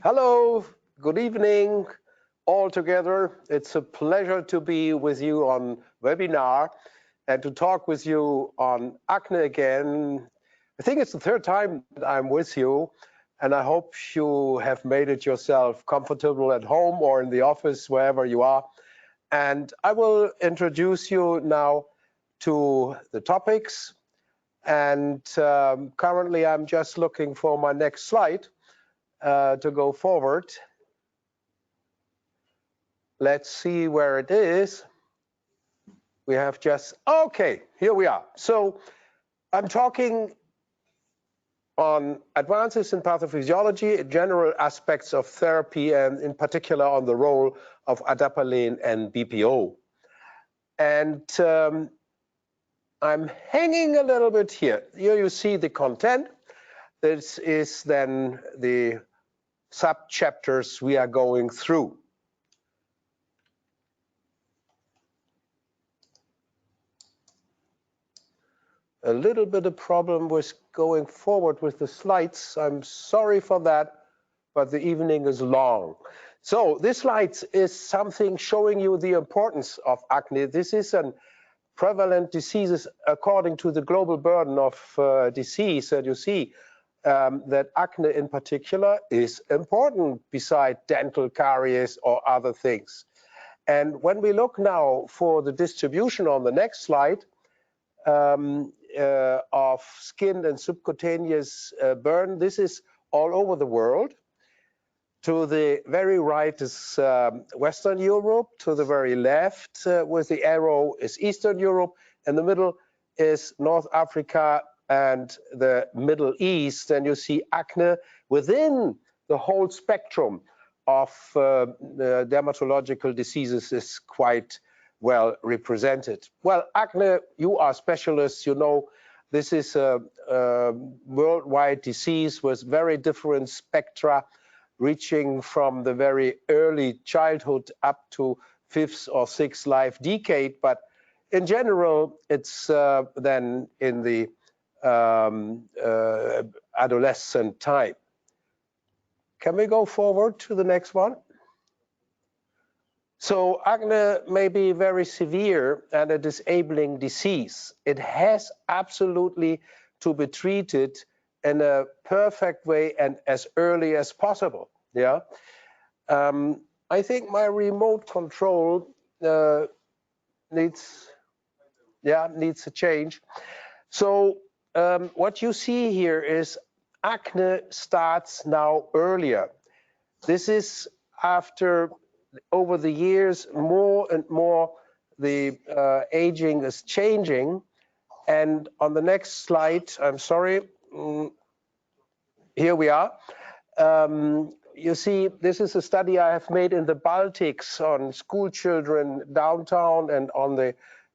Hello, good evening all together. It's a pleasure to be with you on webinar and to talk with you on acne again. I think it's the third time that I'm with you, and I hope you have made it yourself comfortable at home or in the office, wherever you are. And I will introduce you now to the topics. And currently, I'm just looking for my next slide to go forward. Let's see where it is. We have just, okay, here we are. So I'm talking on advances in pathophysiology, general aspects of therapy, and in particular on the role of adapalene and BPO. And I'm hanging a little bit here. Here you see the content. This is then the sub-chapters we are going through. A little bit of problem with going forward with the slides. I'm sorry for that, but the evening is long. So this slide is something showing you the importance of acne. This is a prevalent diseases according to the global burden of disease that you see that acne in particular is important beside dental caries or other things. And when we look now for the distribution on the next slide, of skin and subcutaneous burn. This is all over the world. To the very right is Western Europe, to the very left with the arrow is Eastern Europe, and the middle is North Africa and the Middle East. And you see acne within the whole spectrum of dermatological diseases is quite well represented. Well, acne, you are specialists, you know, this is a worldwide disease with very different spectra, reaching from the very early childhood up to fifth or sixth life decade. But in general, it's then in the adolescent time. Can we go forward to the next one? So acne may be very severe and a disabling disease. It has absolutely to be treated in a perfect way and as early as possible. Yeah. I think my remote control needs a change. So what you see here is acne starts now earlier. This is after over the years, more and more the aging is changing. And on the next slide, I'm sorry, here we are. You see, this is a study I have made in the Baltics on school children downtown and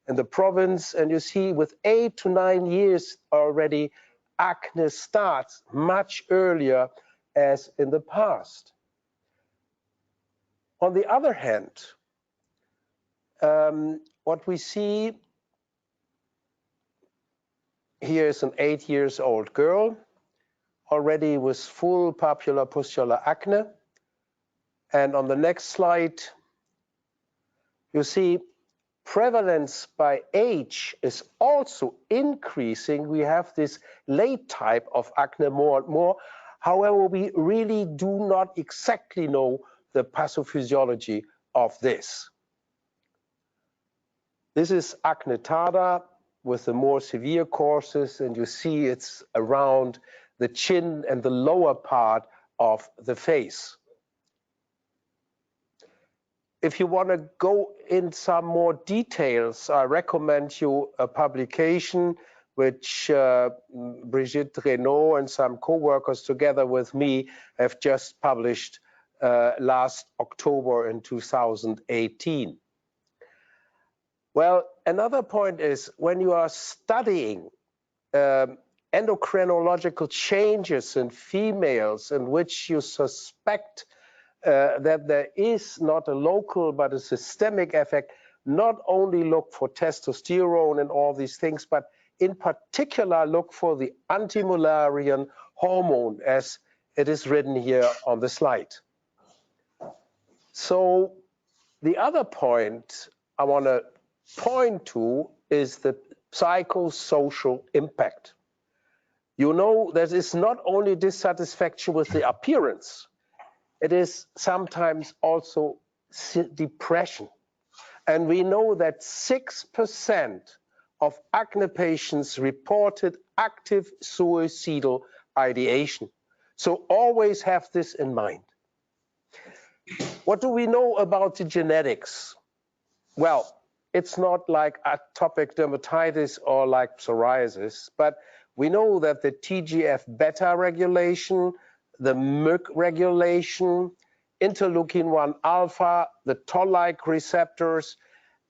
in the province. And you see, with 8 to 9 years already, acne starts much earlier as in the past. On the other hand, what we see here is an 8-year-old girl, already with full papular-pustular acne. And on the next slide, you see prevalence by age is also increasing. We have this late type of acne more and more. However, we really do not exactly know the pathophysiology of this. This is acne tarda with the more severe courses, and you see it's around the chin and the lower part of the face. If you want to go in some more details, I recommend you a publication which Brigitte Renaud and some co-workers together with me have just published last October in 2018. Well, another point is when you are studying endocrinological changes in females in which you suspect that there is not a local but a systemic effect, not only look for testosterone and all these things, but in particular look for the anti-Mullerian hormone as it is written here on the slide. So the other point I want to point to is the psychosocial impact. You know, that is not only dissatisfaction with the appearance, it is sometimes also depression. And we know that 6% of acne patients reported active suicidal ideation. So always have this in mind. What do we know about the genetics? Well, it's not like atopic dermatitis or like psoriasis, but we know that the TGF-beta regulation, the MYC regulation, interleukin-1 alpha, the toll-like receptors,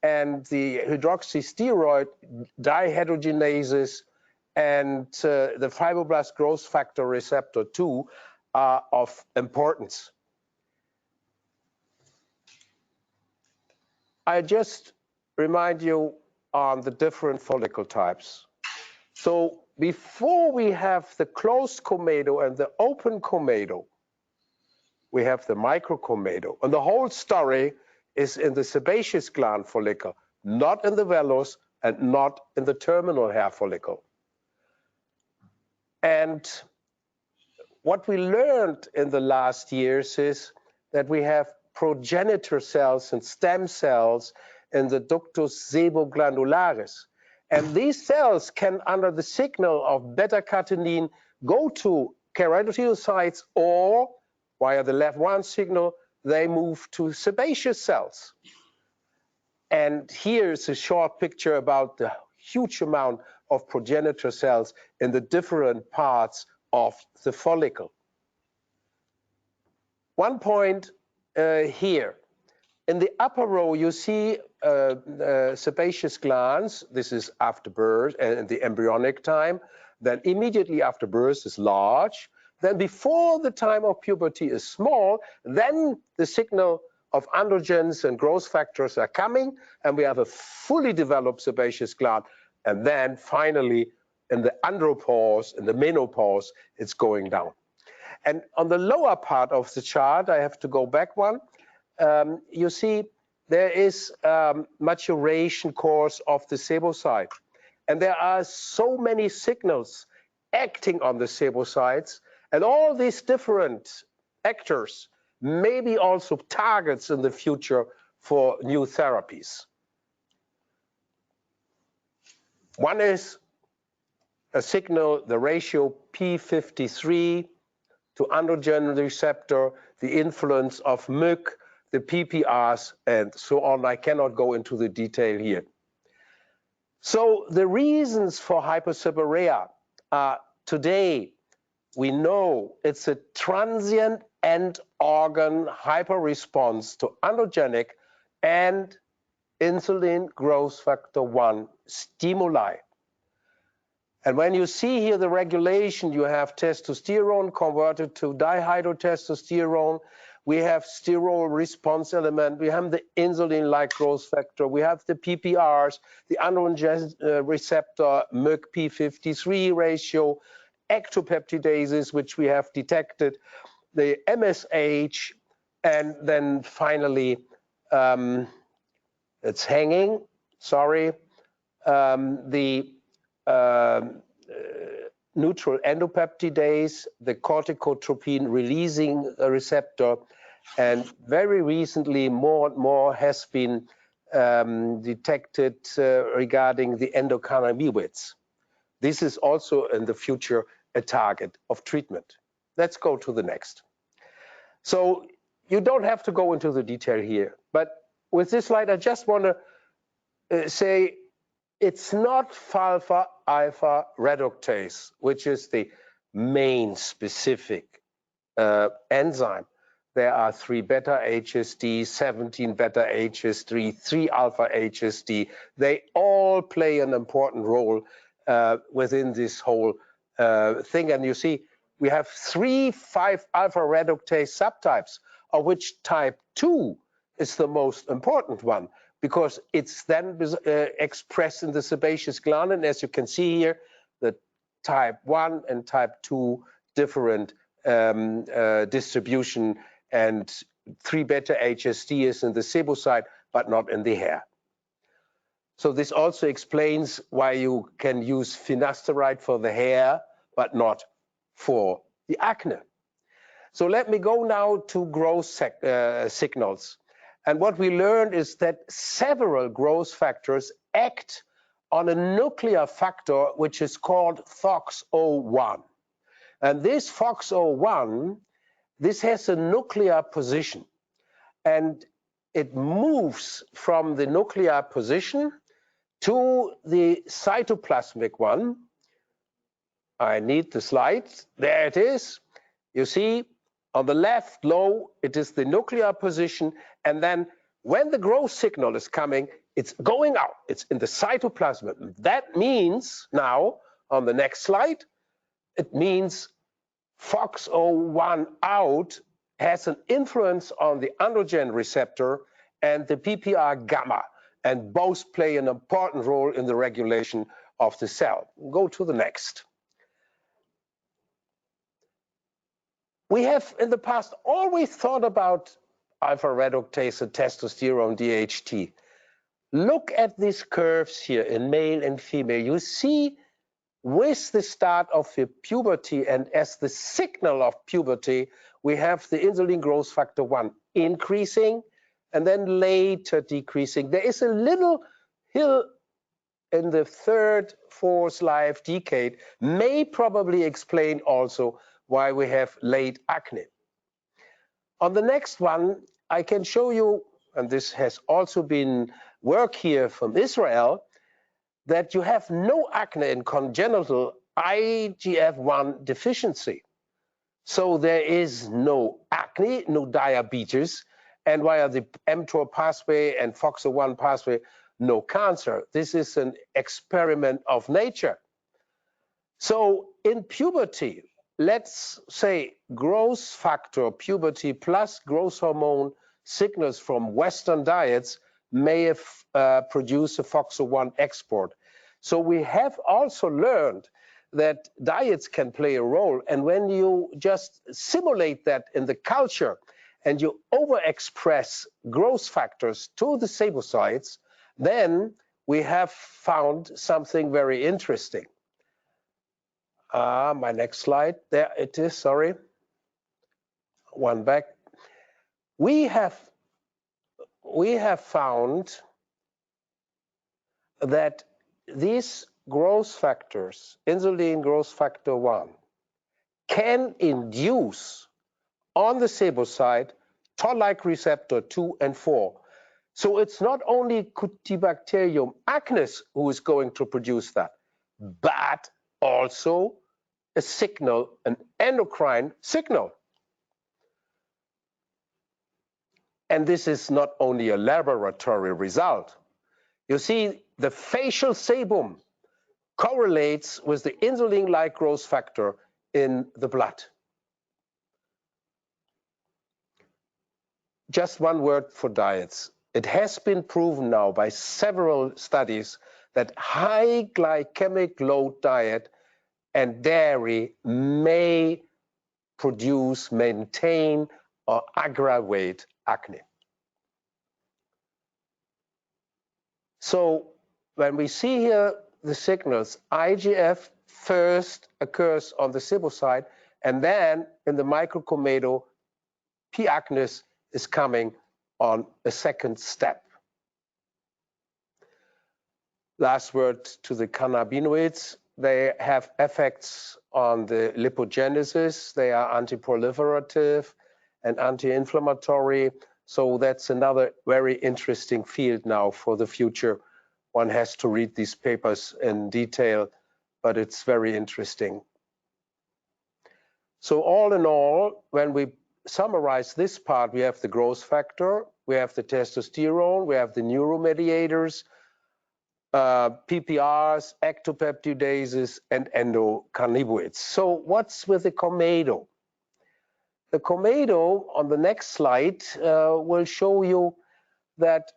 and the hydroxysteroid dihydrogenases and the fibroblast growth factor receptor 2 are of importance. I just remind you on the different follicle types. So before we have the closed comedo and the open comedo, we have the microcomedo. And the whole story is in the sebaceous gland follicle, not in the vellus and not in the terminal hair follicle. And what we learned in the last years is that we have progenitor cells and stem cells in the ductus seboglandularis. And these cells can, under the signal of beta-catenin, go to keratinocytes, or via the LEV1 signal, they move to sebaceous cells. And here's a short picture about the huge amount of progenitor cells in the different parts of the follicle. One point here. In the upper row, you see sebaceous glands. This is after birth and the embryonic time. Then immediately after birth is large. Then before the time of puberty is small. Then the signal of androgens and growth factors are coming, and we have a fully developed sebaceous gland. And then finally, in the andropause, in the menopause, it's going down. And on the lower part of the chart, I have to go back one. You see there is maturation course of the sebocyte. And there are so many signals acting on the sebocytes, and all these different actors may be also targets in the future for new therapies. One is a signal, the ratio P53 to androgen receptor, the influence of MYC, the PPRs, and so on. I cannot go into the detail here. So the reasons for hyperseborrhea are today, we know it's a transient end organ hyperresponse to androgenic and insulin growth factor 1 stimuli. And when you see here the regulation, you have testosterone converted to dihydrotestosterone. We have sterol response element. We have the insulin-like growth factor. We have the PPRs, the androgen receptor, MYC P53 ratio, ectopeptidases, which we have detected, the MSH, and then finally, it's hanging, sorry, the neutral endopeptidase, the corticotropin releasing receptor, and very recently more and more has been detected regarding the endocannabinoids. This is also in the future a target of treatment. Let's go to the next. So you don't have to go into the detail here, but with this slide I just want to say it's not alpha reductase, which is the main specific enzyme. There are 3 beta HSD, 17 beta HSD, 3 alpha HSD. They all play an important role within this whole thing. And you see, we have 3 5-alpha reductase subtypes, of which type 2 is the most important one, because it's then expressed in the sebaceous gland. And as you can see here, the type 1 and type 2 different distribution, and 3-beta HSD is in the sebocyte, but not in the hair. So this also explains why you can use finasteride for the hair, but not for the acne. So let me go now to growth signals. And what we learned is that several growth factors act on a nuclear factor which is called FOXO1. And this FOXO1, this has a nuclear position, and it moves from the nuclear position to the cytoplasmic one. I need the slide. There it is. You see, on the left low, it is the nuclear position, and then when the growth signal is coming, it's going out. It's in the cytoplasm. That means now, on the next slide, it means FOXO1 out has an influence on the androgen receptor and the PPR gamma, and both play an important role in the regulation of the cell. Go to the next. We have in the past always thought about alpha reductase and testosterone DHT. Look at these curves here in male and female. You see, with the start of the puberty and as the signal of puberty, we have the insulin growth factor 1 increasing and then later decreasing. There is a little hill in the third, fourth life decade, may probably explain also why we have late acne. On the next one, I can show you, and this has also been work here from Israel, that you have no acne in congenital IGF-1 deficiency. So there is no acne, no diabetes, and via the mTOR pathway and FOXO1 pathway, no cancer. This is an experiment of nature. So in puberty, let's say growth factor puberty plus growth hormone signals from Western diets may have produced a FOXO1 export. So we have also learned that diets can play a role. And when you just simulate that in the culture and you overexpress growth factors to the sebocytes, then we have found something very interesting. My next slide, there it is, sorry. One back. We have found that these growth factors, insulin growth factor 1, can induce on the sebocyte toll-like receptor 2 and 4. So it's not only Cutibacterium acnes who is going to produce that, but also a signal, an endocrine signal. And this is not only a laboratory result. You see, the facial sebum correlates with the insulin-like growth factor in the blood. Just one word for diets. It has been proven now by several studies that high glycemic load diet and dairy may produce, maintain, or aggravate acne. So when we see here the signals, IGF first occurs on the sebocyte, and then in the microcomedo, P. acnes is coming on a second step. Last word to the cannabinoids. They have effects on the lipogenesis. They are anti-proliferative and anti-inflammatory. So that's another very interesting field now for the future. One has to read these papers in detail, but it's very interesting. So all in all, when we summarize this part, we have the growth factor, we have the testosterone, we have the neuromediators, PPRs, ectopeptidases, and endocannabinoids. So what's with the comedo? The comedo on the next slide will show you that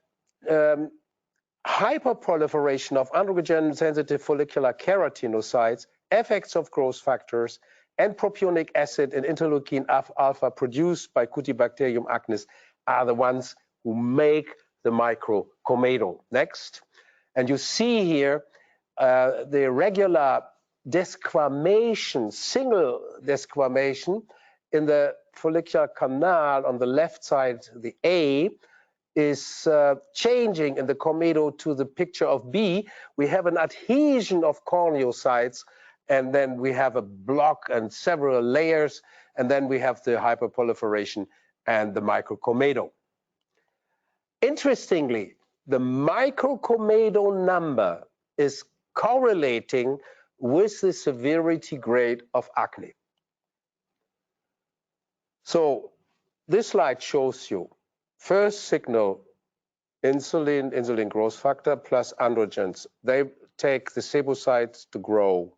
hyperproliferation of androgen-sensitive follicular keratinocytes, effects of growth factors, and propionic acid and interleukin alpha produced by Cutibacterium acnes are the ones who make the microcomedo. Next. And you see here the regular desquamation, single desquamation in the follicular canal on the left side, the A, is changing in the comedo to the picture of B. We have an adhesion of corneocytes, and then we have a block and several layers, and then we have the hyperproliferation and the microcomedo. Interestingly, the microcomedo number is correlating with the severity grade of acne. So this slide shows you first signal insulin growth factor plus androgens. They take the sebocytes to grow.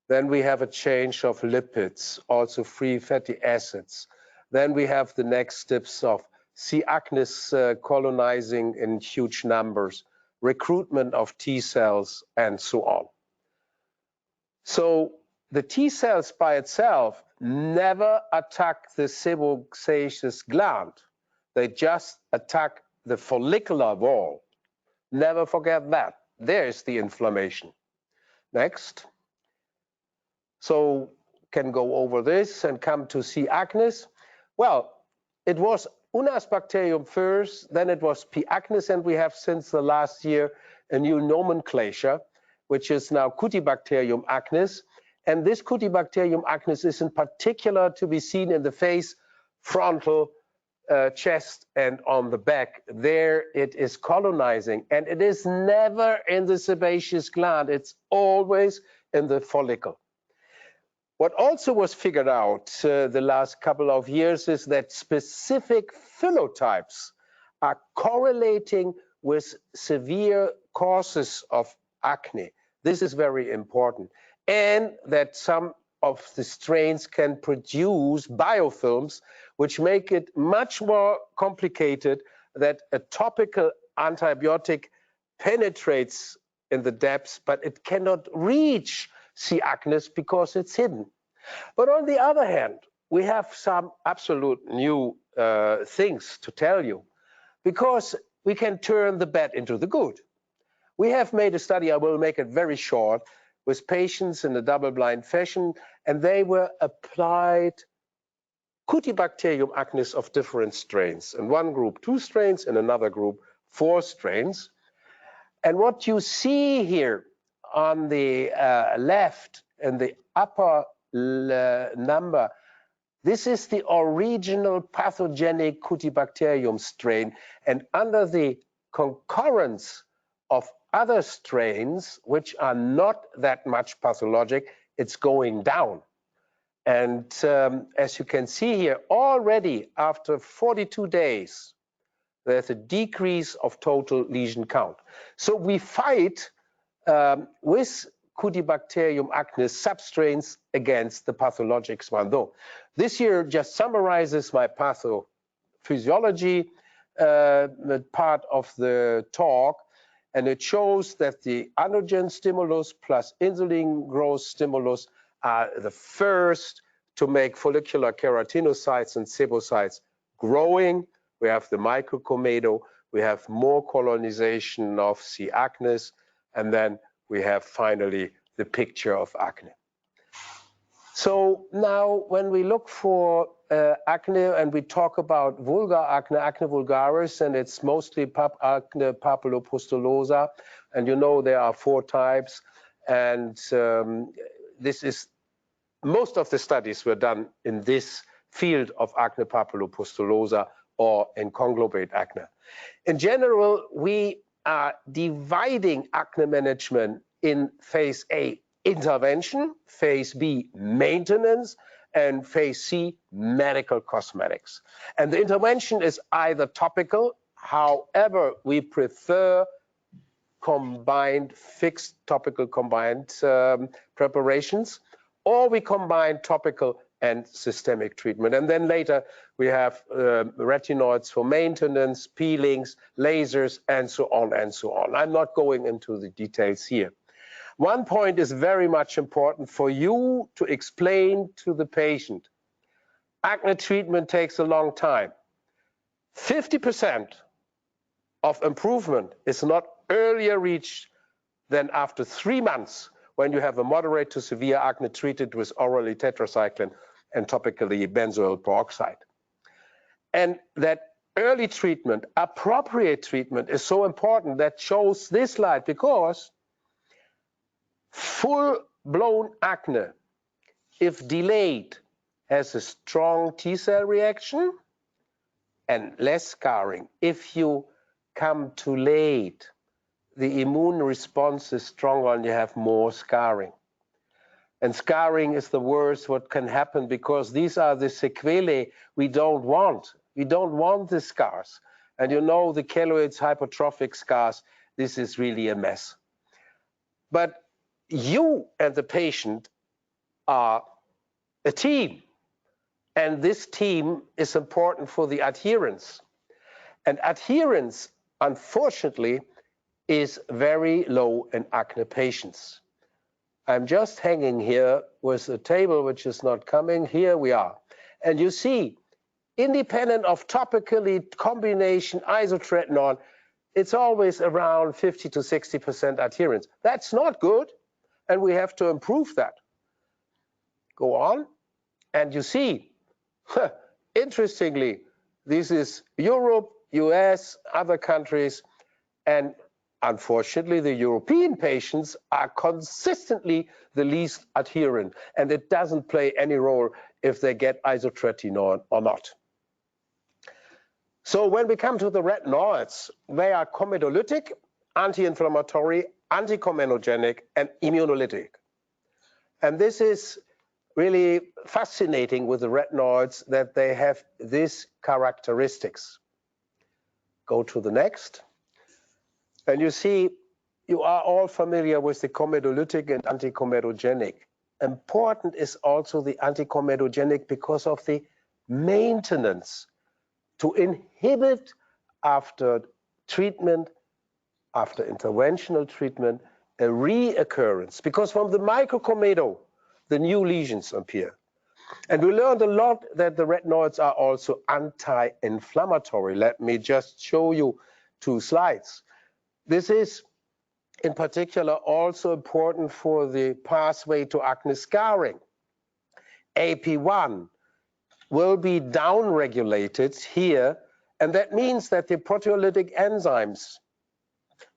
Then we have a change of lipids, also free fatty acids. Then we have the next steps of C. acnes colonizing in huge numbers, recruitment of T cells, and so on. So the T cells by itself never attack the sebaceous gland. They just attack the follicular wall. Never forget that. There's the inflammation. Next. So can go over this and come to C. acnes. Well, it was Unus bacterium first, then it was P. acnes, and we have since the last year a new nomenclature, which is now Cutibacterium acnes. And this Cutibacterium acnes is in particular to be seen in the face, frontal, chest, and on the back. There it is colonizing, and it is never in the sebaceous gland. It's always in the follicle. What also was figured out the last couple of years is that specific phenotypes are correlating with severe causes of acne. This is very important. And that some of the strains can produce biofilms, which make it much more complicated that a topical antibiotic penetrates in the depths, but it cannot reach C. acnes because it's hidden. But on the other hand, we have some absolute new things to tell you, because we can turn the bad into the good. We have made a study, I will make it very short, with patients in a double-blind fashion, and they were applied Cutibacterium acnes of different strains. In one group, 2 strains, in another group, 4 strains. And what you see here on the left in the upper number, this is the original pathogenic Cutibacterium strain, and under the concurrence of other strains, which are not that much pathologic, it's going down. And as you can see here, already after 42 days, there's a decrease of total lesion count. So we fight with Cutibacterium acnes substrains against the pathologics one. Though this here just summarizes my pathophysiology part of the talk, and it shows that the androgen stimulus plus insulin growth stimulus are the first to make follicular keratinocytes and sebocytes growing. We have the microcomedo, we have more colonization of C. acnes, and then we have finally the picture of acne. So now when we look for acne and we talk about vulgar acne, acne vulgaris, and it's mostly acne papulopustulosa, and you know there are 4 types, and this is, most of the studies were done in this field of acne papulopustulosa or in conglobate acne. In general, we are dividing acne management in phase A, intervention, phase B, maintenance, and phase C, medical cosmetics. And the intervention is either topical, however, we prefer combined, fixed topical combined preparations, or we combine topical and systemic treatment. And then later we have retinoids for maintenance, peelings, lasers, and so on and so on. I'm not going into the details here. One point is very much important for you to explain to the patient. Acne treatment takes a long time. 50% of improvement is not earlier reached than after 3 months when you have a moderate to severe acne treated with orally tetracycline and topically benzoyl peroxide. And that early treatment, appropriate treatment, is so important. That shows this slide, because full-blown acne, if delayed, has a strong T-cell reaction and less scarring. If you come too late, the immune response is stronger and you have more scarring. And scarring is the worst what can happen, because these are the sequelae we don't want. We don't want the scars. And you know, the keloids, hypertrophic scars, this is really a mess. But you and the patient are a team. And this team is important for the adherence. And adherence, unfortunately, is very low in acne patients. I'm just hanging here with a table which is not coming. Here we are. And you see, independent of topically combination isotretinoin, it's always around 50 to 60% adherence. That's not good, and we have to improve that. Go on, and you see, interestingly, this is Europe, US, other countries, and unfortunately, the European patients are consistently the least adherent, and it doesn't play any role if they get isotretinoin or not. So when we come to the retinoids, they are comedolytic, anti-inflammatory, anti-comedogenic, and immunolytic. And this is really fascinating with the retinoids, that they have these characteristics. Go to the next. And you see, you are all familiar with the comedolytic and anti-comedogenic. Important is also the anti-comedogenic because of the maintenance, to inhibit after treatment, after interventional treatment, a reoccurrence, because from the microcomedo, the new lesions appear. And we learned a lot that the retinoids are also anti-inflammatory. Let me just show you 2 slides. This is in particular also important for the pathway to acne scarring. AP1 will be downregulated here, and that means that the proteolytic enzymes,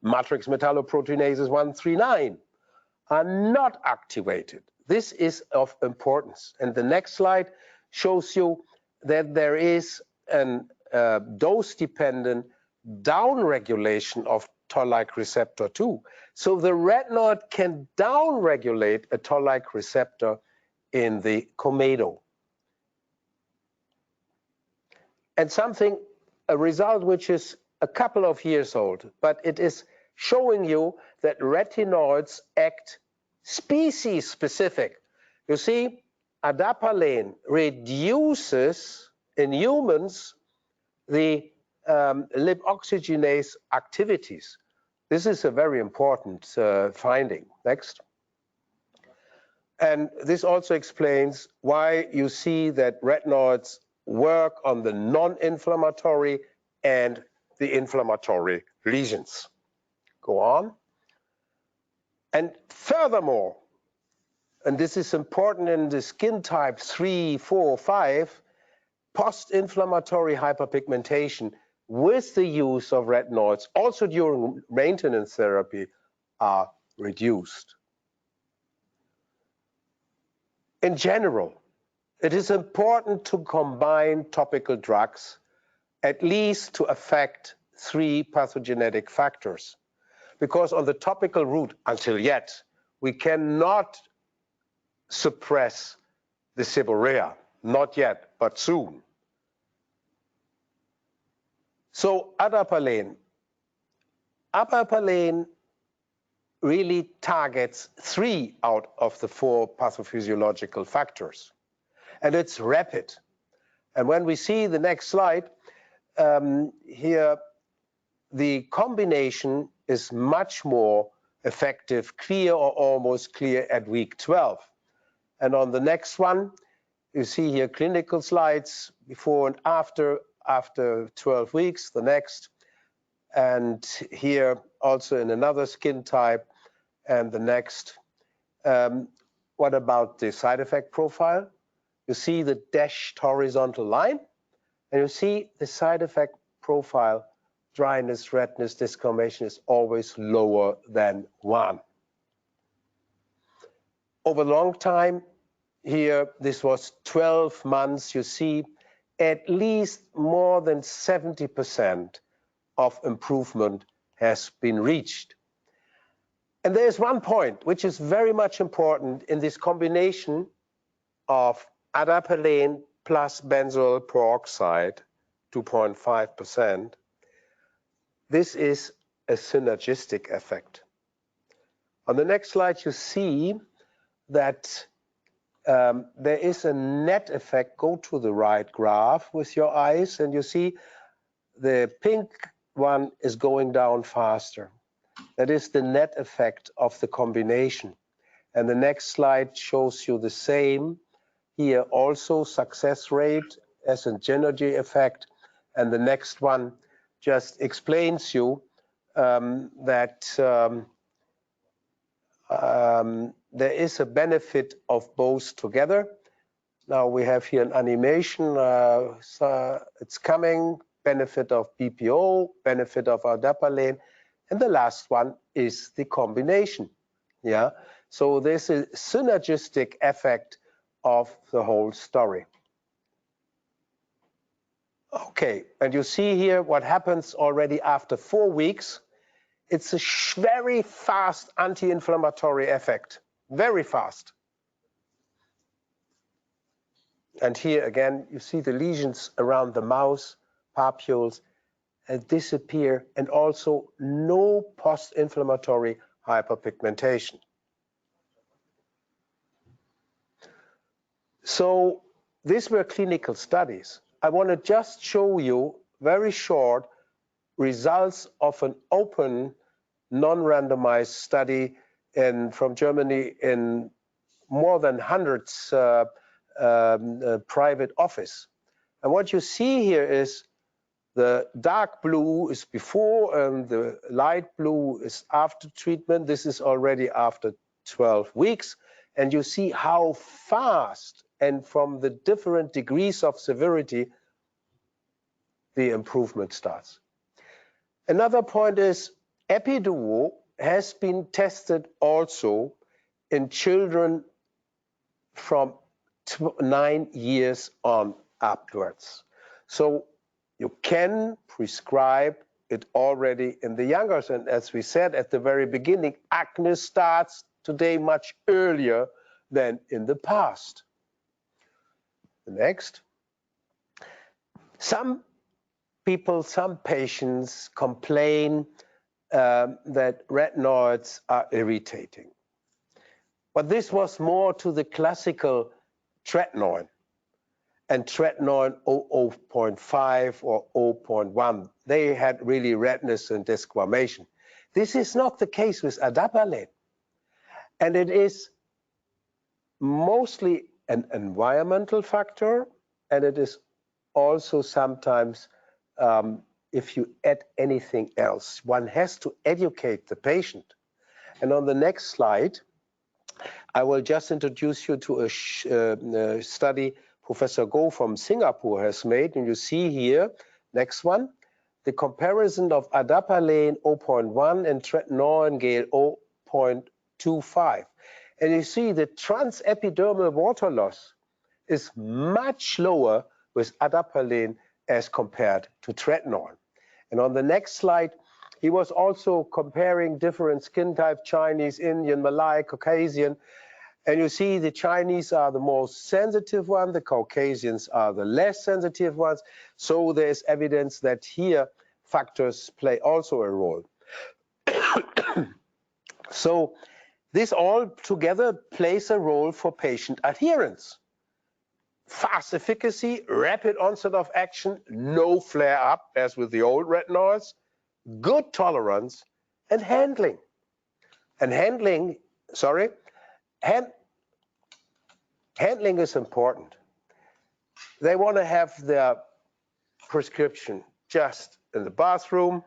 matrix metalloproteinases 139, are not activated. This is of importance. And the next slide shows you that there is a dose-dependent downregulation of toll-like receptor 2. So the retinoid can downregulate a toll-like receptor in the comedo. And a result which is a couple of years old, but it is showing you that retinoids act species-specific. You see, adapalene reduces in humans the lip oxygenase activities. This is a very important finding. Next. And this also explains why you see that retinoids work on the non-inflammatory and the inflammatory lesions. Go on. And furthermore, and this is important in the skin type 3, 4, 5, post-inflammatory hyperpigmentation with the use of retinoids, also during maintenance therapy, are reduced. In general, it is important to combine topical drugs, at least to affect 3 pathogenetic factors. Because on the topical route, until yet, we cannot suppress the seborrhea. Not yet, but soon. So adapalene really targets 3 out of the 4 pathophysiological factors. And it's rapid. And when we see the next slide, here the combination is much more effective, clear or almost clear at week 12. And on the next one, you see here clinical slides before and after 12 weeks, the next. And here also in another skin type and the next. What about the side effect profile? You see the dashed horizontal line, and you see the side effect profile, dryness, redness, discoloration is always lower than 1. Over a long time, here, this was 12 months, you see at least more than 70% of improvement has been reached. And there's one point which is very much important in this combination of adapalene plus benzoyl peroxide, 2.5%. This is a synergistic effect. On the next slide, you see that there is a net effect. Go to the right graph with your eyes, and you see the pink one is going down faster. That is the net effect of the combination. And the next slide shows you the same. Here also success rate as a synergy effect. And the next one just explains you that there is a benefit of both together. Now we have here an animation. So it's coming. Benefit of BPO, benefit of adapalene, and the last one is the combination. Yeah. So this is synergistic effect of the whole story. Okay, and you see here what happens already after 4 weeks. It's a very fast anti-inflammatory effect, very fast. And here again, you see the lesions around the mouth, papules, disappear, and also no post-inflammatory hyperpigmentation. So these were clinical studies. I want to just show you very short results of an open, non-randomized study from Germany in more than hundreds private office. And what you see here is the dark blue is before and the light blue is after treatment. This is already after 12 weeks. And you see how fast and from the different degrees of severity the improvement starts. Another point is Epiduo has been tested also in children from 9 years on upwards. So you can prescribe it already in the younger. And as we said at the very beginning, acne starts today much earlier than in the past. The next. Some people, some patients complain that retinoids are irritating. But this was more to the classical tretinoin. And tretinoin 0.5 or 0.1, they had really redness and desquamation. This is not the case with adapalene. And it is mostly an environmental factor, and it is also sometimes if you add anything else. One has to educate the patient. And on the next slide, I will just introduce you to a study Professor Go from Singapore has made, and you see here, next one, the comparison of adapalene 0.1 and tretinoin gel 0.25. And you see the transepidermal water loss is much lower with adapalene as compared to tretinoin. And on the next slide, he was also comparing different skin types, Chinese, Indian, Malay, Caucasian. And you see the Chinese are the most sensitive one, the Caucasians are the less sensitive ones. So there's evidence that here factors play also a role. So this all together plays a role for patient adherence. Fast efficacy, rapid onset of action, no flare-up as with the old retinoids, good tolerance, and handling. And handling is important. They want to have their prescription just in the bathroom,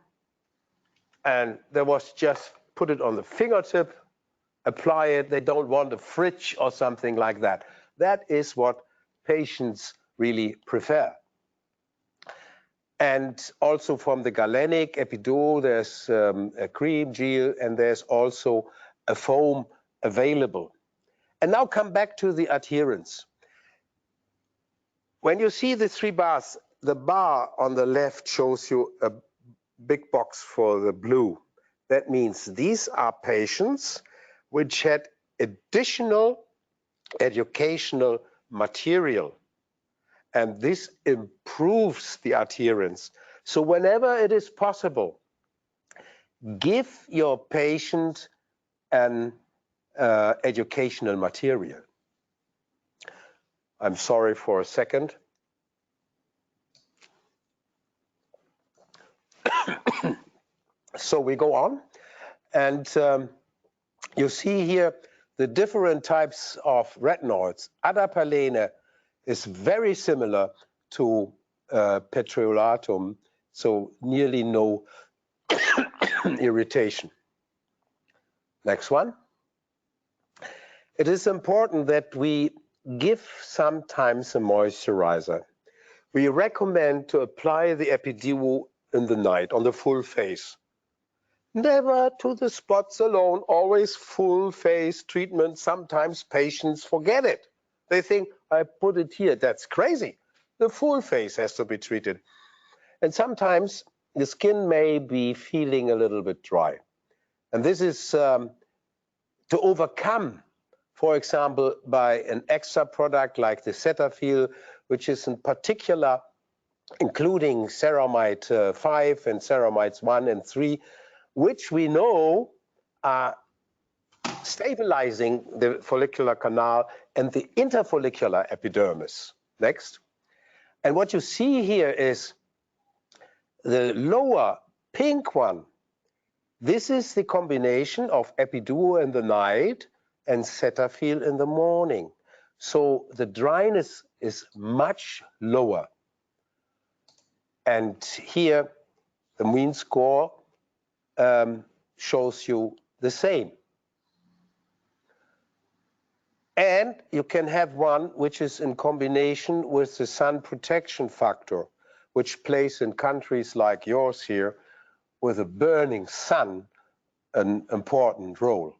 and there was just put it on the fingertip, apply it. They don't want a fridge or something like that. That is what patients really prefer. And also from the galenic epidural, there's a cream gel, and there's also a foam available. And now come back to the adherence. When you see the 3 bars, the bar on the left shows you a big box for the blue. That means these are patients which had additional educational material, and this improves the adherence. So whenever it is possible, give your patient an educational material. I'm sorry for a second. So we go on, and you see here the different types of retinoids. Adapalene is very similar to petrolatum, so nearly no irritation. Next one. It is important that we give sometimes a moisturizer. We recommend to apply the epidural in the night on the full face. Never to the spots alone, always full face treatment. Sometimes patients forget it. They think, I put it here. That's crazy. The full face has to be treated. And sometimes the skin may be feeling a little bit dry. And this is to overcome, for example, by an extra product like the Cetaphil, which is in particular including ceramide 5 and ceramides 1 and 3, which we know are stabilizing the follicular canal and the interfollicular epidermis. Next. And what you see here is the lower pink one. This is the combination of epidural in the night and Cetaphil in the morning. So the dryness is much lower. And here the mean score shows you the same. And you can have one which is in combination with the sun protection factor, which plays in countries like yours here with a burning sun an important role.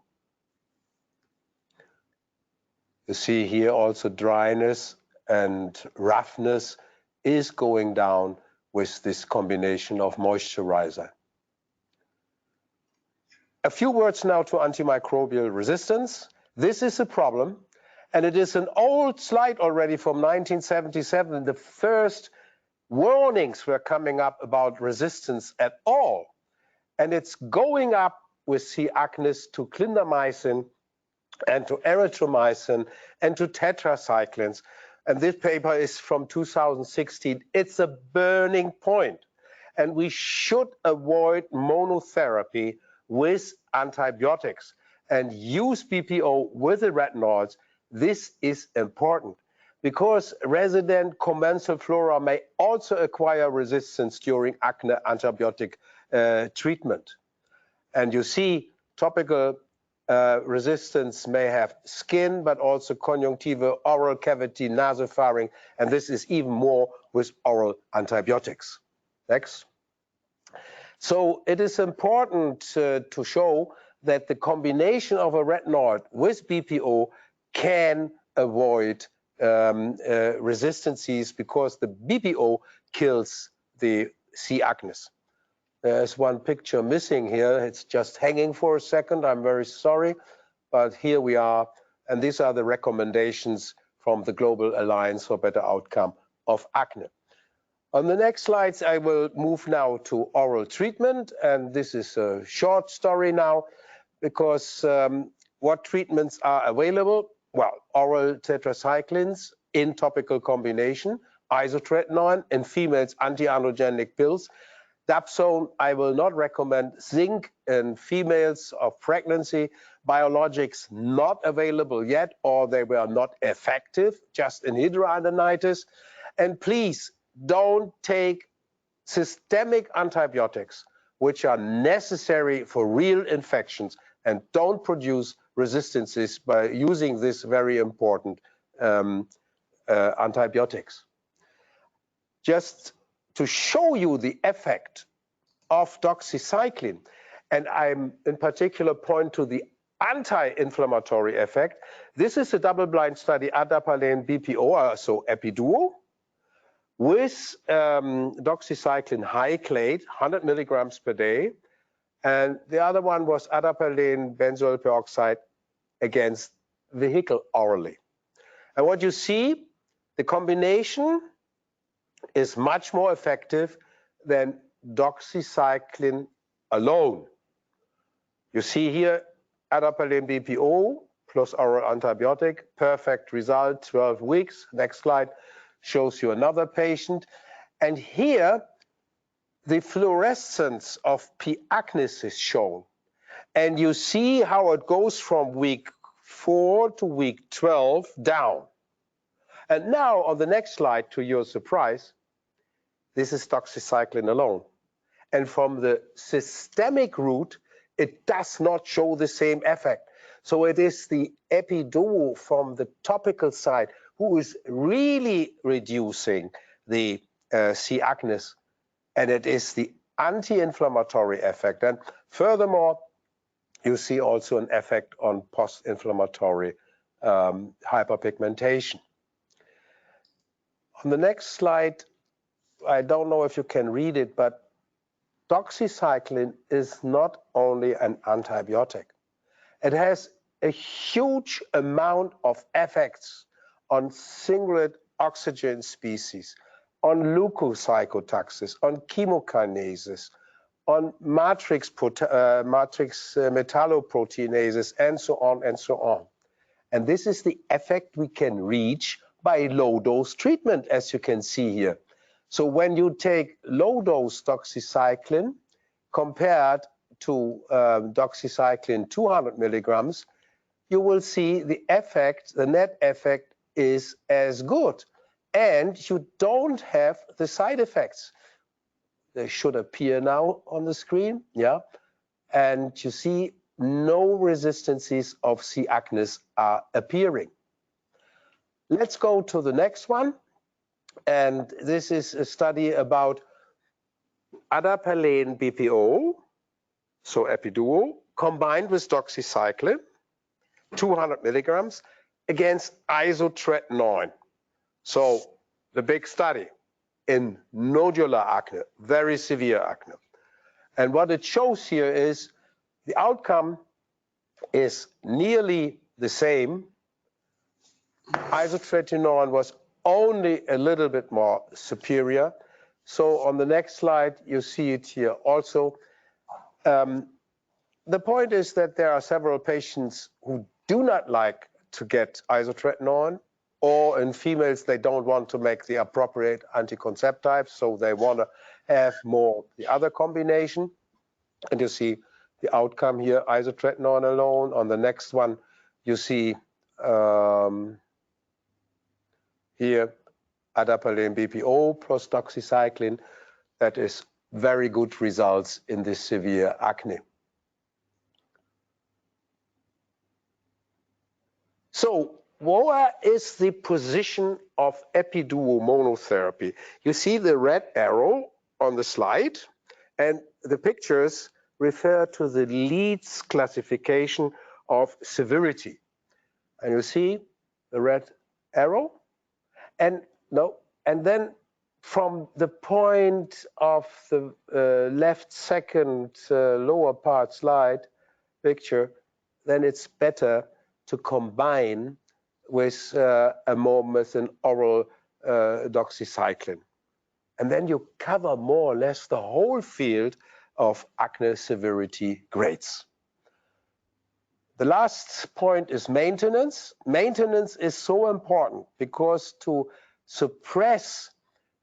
You see here also dryness and roughness is going down with this combination of moisturizer. A few words now to antimicrobial resistance. This is a problem, and it is an old slide already from 1977. The first warnings were coming up about resistance at all, and it's going up with C. acnes to clindamycin and to erythromycin and to tetracyclines. And this paper is from 2016. It's a burning point, and we should avoid monotherapy with antibiotics and use BPO with the retinoids. This is important because resident commensal flora may also acquire resistance during acne antibiotic treatment. And you see topical resistance may have skin, but also conjunctiva, oral cavity, nasopharynx, and this is even more with oral antibiotics. Next. So it is important to show that the combination of a retinoid with BPO can avoid resistances because the BPO kills the C. acnes. There's one picture missing here. It's just hanging for a second. I'm very sorry, but here we are. And these are the recommendations from the Global Alliance for Better Outcome of Acne. On the next slides, I will move now to oral treatment. And this is a short story now, because what treatments are available? Well, oral tetracyclines in topical combination, isotretinoin, in females anti-androgenic pills. Dapsone, I will not recommend. Zinc in females of pregnancy. Biologics not available yet, or they were not effective, just in hidradenitis. And please don't take systemic antibiotics, which are necessary for real infections, and don't produce resistances by using this very important antibiotics. Just to show you the effect of doxycycline, and I'm in particular point to the anti-inflammatory effect. This is a double-blind study, adapalene BPO, so Epiduo, with doxycycline hyclate, 100 milligrams per day, and the other one was adapalene benzoyl peroxide against vehicle orally. And what you see, the combination is much more effective than doxycycline alone. You see here adapalene BPO plus oral antibiotic, perfect result, 12 weeks. Next slide shows you another patient. And here the fluorescence of P. acnes is shown. And you see how it goes from week 4 to week 12 down. And now on the next slide, to your surprise, this is doxycycline alone. And from the systemic route, it does not show the same effect. So it is the Epiduo from the topical side who is really reducing the C. acnes, and it is the anti-inflammatory effect. And furthermore, you see also an effect on post-inflammatory hyperpigmentation. On the next slide, I don't know if you can read it, but doxycycline is not only an antibiotic. It has a huge amount of effects on singlet oxygen species, on leukocytotaxis, on chemokinases, on matrix metalloproteinases, and so on and so on. And this is the effect we can reach by low-dose treatment, as you can see here. So when you take low-dose doxycycline compared to doxycycline 200 milligrams, you will see the effect, the net effect is as good. And you don't have the side effects. They should appear now on the screen, yeah. And you see no resistances of C. acnes are appearing. Let's go to the next one. And this is a study about adapalene BPO, so Epiduo, combined with doxycycline, 200 milligrams, against isotretinoin. So the big study in nodular acne, very severe acne. And what it shows here is the outcome is nearly the same. Isotretinoin was only a little bit more superior. So on the next slide, you see it here also. The point is that there are several patients who do not like to get isotretinoin, or in females, they don't want to make the appropriate anticonceptives, so they want to have more the other combination. And you see the outcome here, isotretinoin alone. On the next one, you see here, adapalene BPO plus doxycycline. That is very good results in this severe acne. So what is the position of Epiduo monotherapy? You see the red arrow on the slide, and the pictures refer to the Leeds classification of severity. And you see the red arrow, and then from the point of the left second lower part slide picture, then it's better to combine with an oral doxycycline. And then you cover more or less the whole field of acne severity grades. The last point is maintenance. Maintenance is so important because to suppress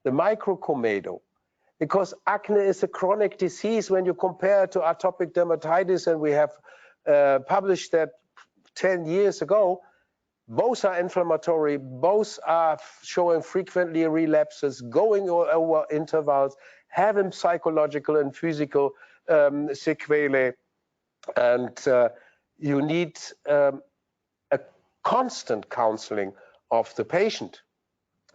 the microcomedo because acne is a chronic disease when you compare it to atopic dermatitis, and we have published that 10 years ago. Both are inflammatory, both are showing frequently relapses, going over intervals, having psychological and physical sequelae, and you need a constant counseling of the patient.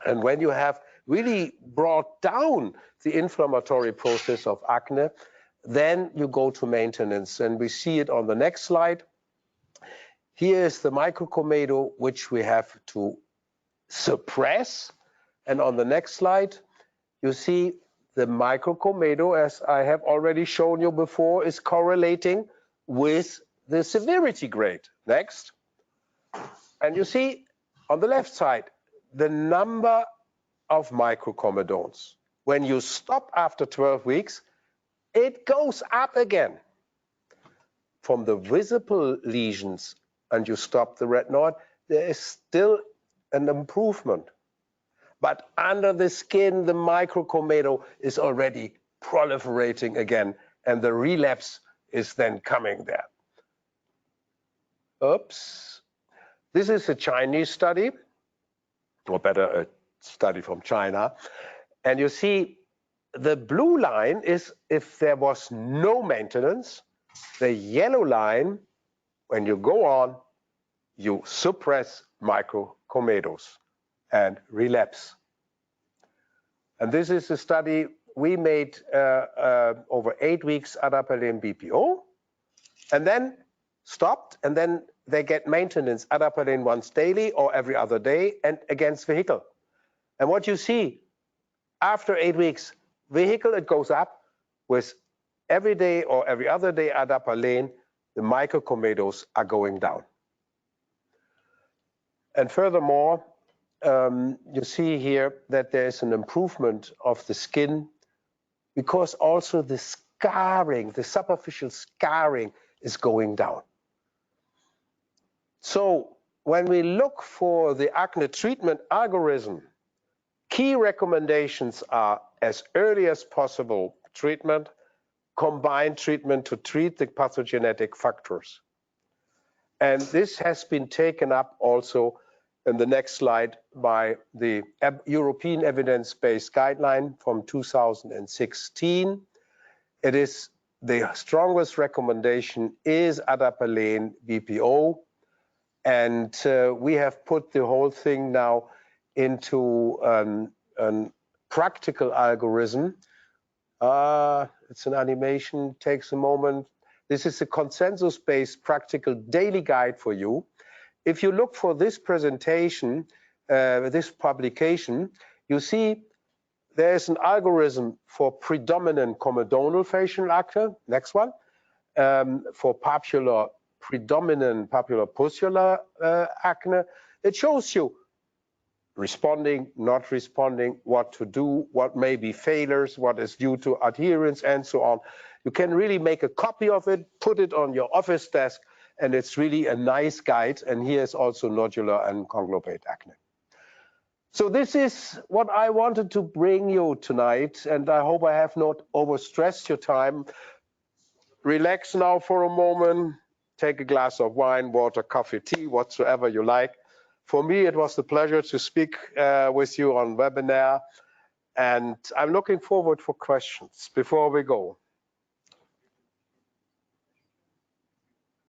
And when you have really brought down the inflammatory process of acne, then you go to maintenance. And we see it on the next slide. Here is the microcomedo, which we have to suppress. And on the next slide, you see the microcomedo, as I have already shown you before, is correlating with the severity grade. Next. And you see on the left side, the number of microcomedones. When you stop after 12 weeks, it goes up again. From the visible lesions, and you stop the retinoid, there is still an improvement. But under the skin, the microcomedo is already proliferating again, and the relapse is then coming there. Oops. This is a Chinese study, or better, a study from China. And you see, the blue line is if there was no maintenance. The yellow line, when you go on, you suppress microcomedos and relapse. And this is a study we made over 8 weeks adapalene BPO, and then stopped, and then they get maintenance adapalene once daily or every other day, and against vehicle. And what you see after 8 weeks, vehicle, it goes up. With every day or every other day adapalene, the microcomedos are going down. And furthermore, you see here that there is an improvement of the skin, because also the scarring, the superficial scarring, is going down. So when we look for the acne treatment algorithm, key recommendations are as early as possible treatment, combined treatment to treat the pathogenetic factors. And this has been taken up also in the next slide by the European evidence-based guideline from 2016. It is the strongest recommendation is adapalene BPO, and we have put the whole thing now into a practical algorithm. It's an animation, takes a moment. This is a consensus-based practical daily guide for you. If you look for this presentation, this publication, you see there's an algorithm for predominant comedonal facial acne, next one, for predominant papulopustular acne. It shows you responding, not responding, what to do, what may be failures, what is due to adherence, and so on. You can really make a copy of it, put it on your office desk, and it's really a nice guide. And here's also nodular and conglobate acne. So this is what I wanted to bring you tonight, and I hope I have not overstressed your time. Relax now for a moment, take a glass of wine, water, coffee, tea, whatsoever you like. For me, it was a pleasure to speak with you on webinar, and I'm looking forward for questions before we go.